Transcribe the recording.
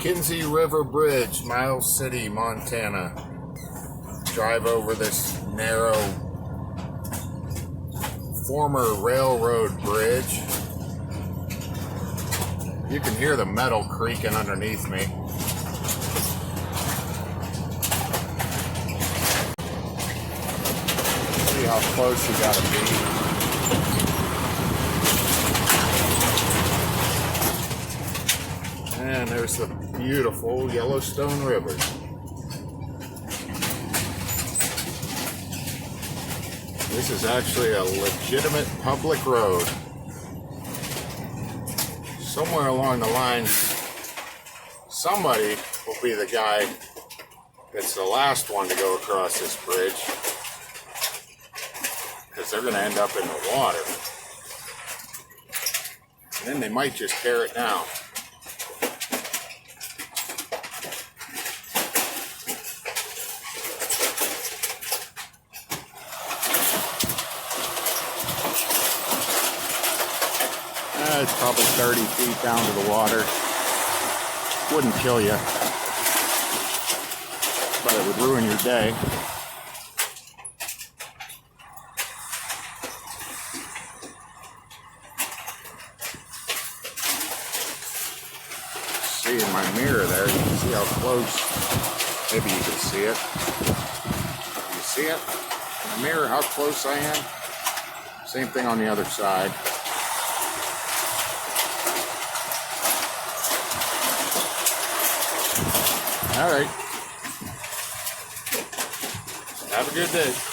Kinsey River Bridge, Miles City, Montana. Drive over this narrow former railroad bridge. You can hear the metal creaking underneath me. See how close you gotta be. And there's the beautiful Yellowstone River. This is actually a legitimate public road. Somewhere along the line, somebody will be the guy that's the last one to go across this bridge, because they're going to end up in the water. And then they might just tear it down. It's probably 30 feet down to the water. Wouldn't kill you, but it would ruin your day. See in my mirror there, you can see how close, maybe you can see it. You see it in the mirror, how close I am? Same thing on the other side. All right. Have a good day.